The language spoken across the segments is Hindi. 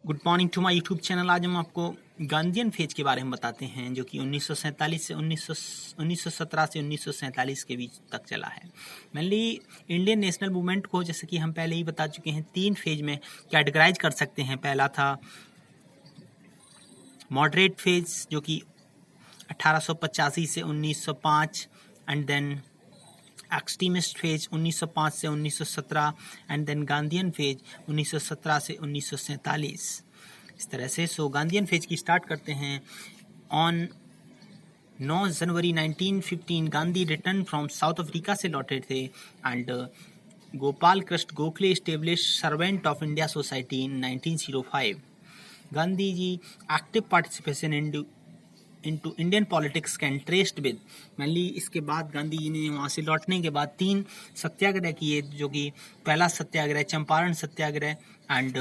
Good morning to my YouTube channel. आज हम आपको गांधीयन फेज के बारे में बताते हैं जो कि 1917 से 1947 के बीच तक चला है। मेनली इंडियन नेशनल मूवमेंट को, जैसे कि हम पहले ही बता चुके हैं, 3 फेज में कैटेगराइज कर सकते हैं। पहला था मॉडरेट फेज जो कि 1885 से 1905, एंड देन एक्सट्रीमिस्ट फेज 1905 से 1917, एंड देन गांधीयन फेज 1917 से 1947। इस तरह से गांधीयन फेज की स्टार्ट करते हैं। On 9 January 1915 Gandhi return from South Africa से लौटे थे, and Gopal Krishna Gokhale establish servant of India society in 1905। Gandhi ji active participation into Indian politics can traced with. Mainly इसके बाद गांधी जी ने वहाँ से लौटने के बाद 3 सत्याग्रह किए, जो कि पहला सत्याग्रह चंपारण सत्याग्रह, एंड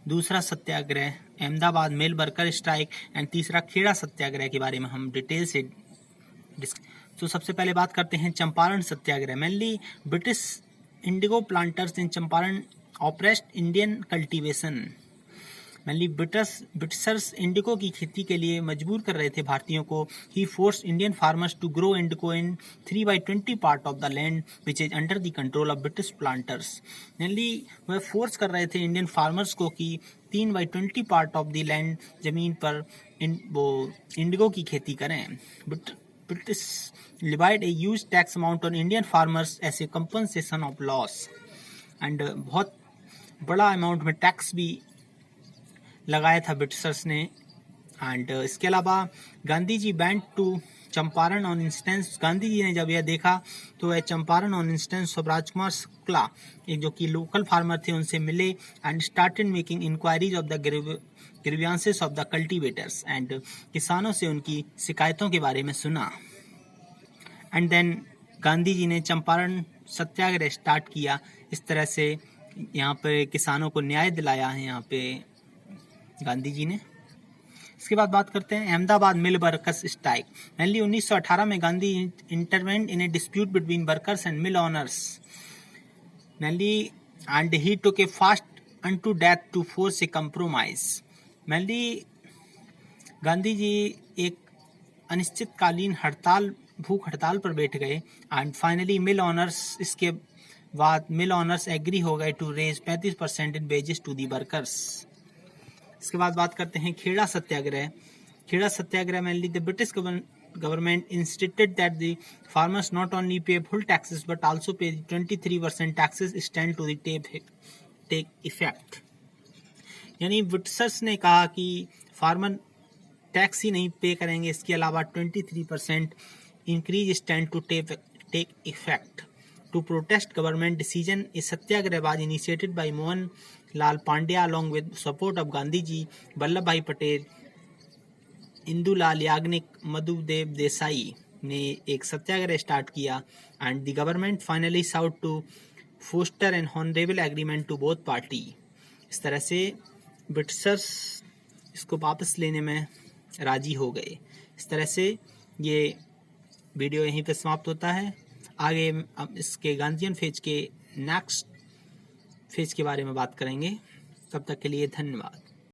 दूसरा Satyagraha Ahmedabad mill worker strike, and तीसरा खेड़ा सत्याग्रह के बारे में हम डिटेल से तो सबसे पहले बात करते हैं Champaran Satyagraha. Mainly British indigo planters in Champaran oppressed Indian cultivation. Mainly Britishers indigo की खेती के लिए मजबूर कर रहे थे भारतीयों को। He force Indian farmers to grow indigo in 3/20 part of the land which is under the control of British planters. Mainly वह फोर्स कर रहे थे इंडियन फार्मर्स को कि 3/20 पार्ट ऑफ द लैंड जमीन पर वो इंडिगो की खेती करें। British levied a huge tax amount on Indian farmers as a compensation of loss, and बहुत बड़ा अमाउंट में टैक्स भी लगाया था ब्रिटिशर्स ने। एंड इसके अलावा Gandhi ji went to Champaran on instance. Gandhi ji ने जब यह देखा तो वह Champaran on instance of Rajkumar Shukla, जो कि लोकल फार्मर थे, उनसे मिले and started making inquiries of the grievances of the cultivators, and किसानों से उनकी शिकायतों के बारे में सुना। एंड देन गांधी जी ने चंपारण सत्याग्रह स्टार्ट किया। इस तरह से यहाँ पे किसानों को न्याय दिलाया है यहाँ पे गांधी जी ने। इसके बाद बात करते हैं Ahmedabad mill workers strike. Mainly 1918 में Gandhi intervened in a dispute between workers and mill owners mainly, and he took a fast unto death to force a compromise. Mainly Gandhi ji एक अनिश्चितकालीन भूख हड़ताल पर बैठ गए, एंड फाइनली मिल ओनर्स इसके बाद मिल ओनर्स एग्री हो गए to raise 35% in wages to the workers. इसके बाद बात करते हैं Kheda Satyagraha. Kheda Satyagraha mainly the British government insisted that the farmers not only pay full taxes but also pay 23% taxes stand to the take effect. यानी ब्रिटिशर्स ने कहा कि फार्मर टैक्स ही नहीं पे करेंगे, इसके अलावा 23% increase stand to take effect. To protest government decision, a satyagrah was initiated by Mohan Lal Pandya along with support of Gandhi ji, Vallabh Bhai Patel, Indu Lal Yagnik, Madhudev Desai ने एक सत्याग्रह स्टार्ट किया, and the government finally sought to foster an honourable agreement to both party. इस तरह से ब्रिटिशर्स इसको वापस लेने में राजी हो गए। इस तरह से ये वीडियो यहीं पे समाप्त होता है। आगे अब इसके गांधीयन फेज के नेक्स्ट फेज के बारे में बात करेंगे। तब तक के लिए धन्यवाद।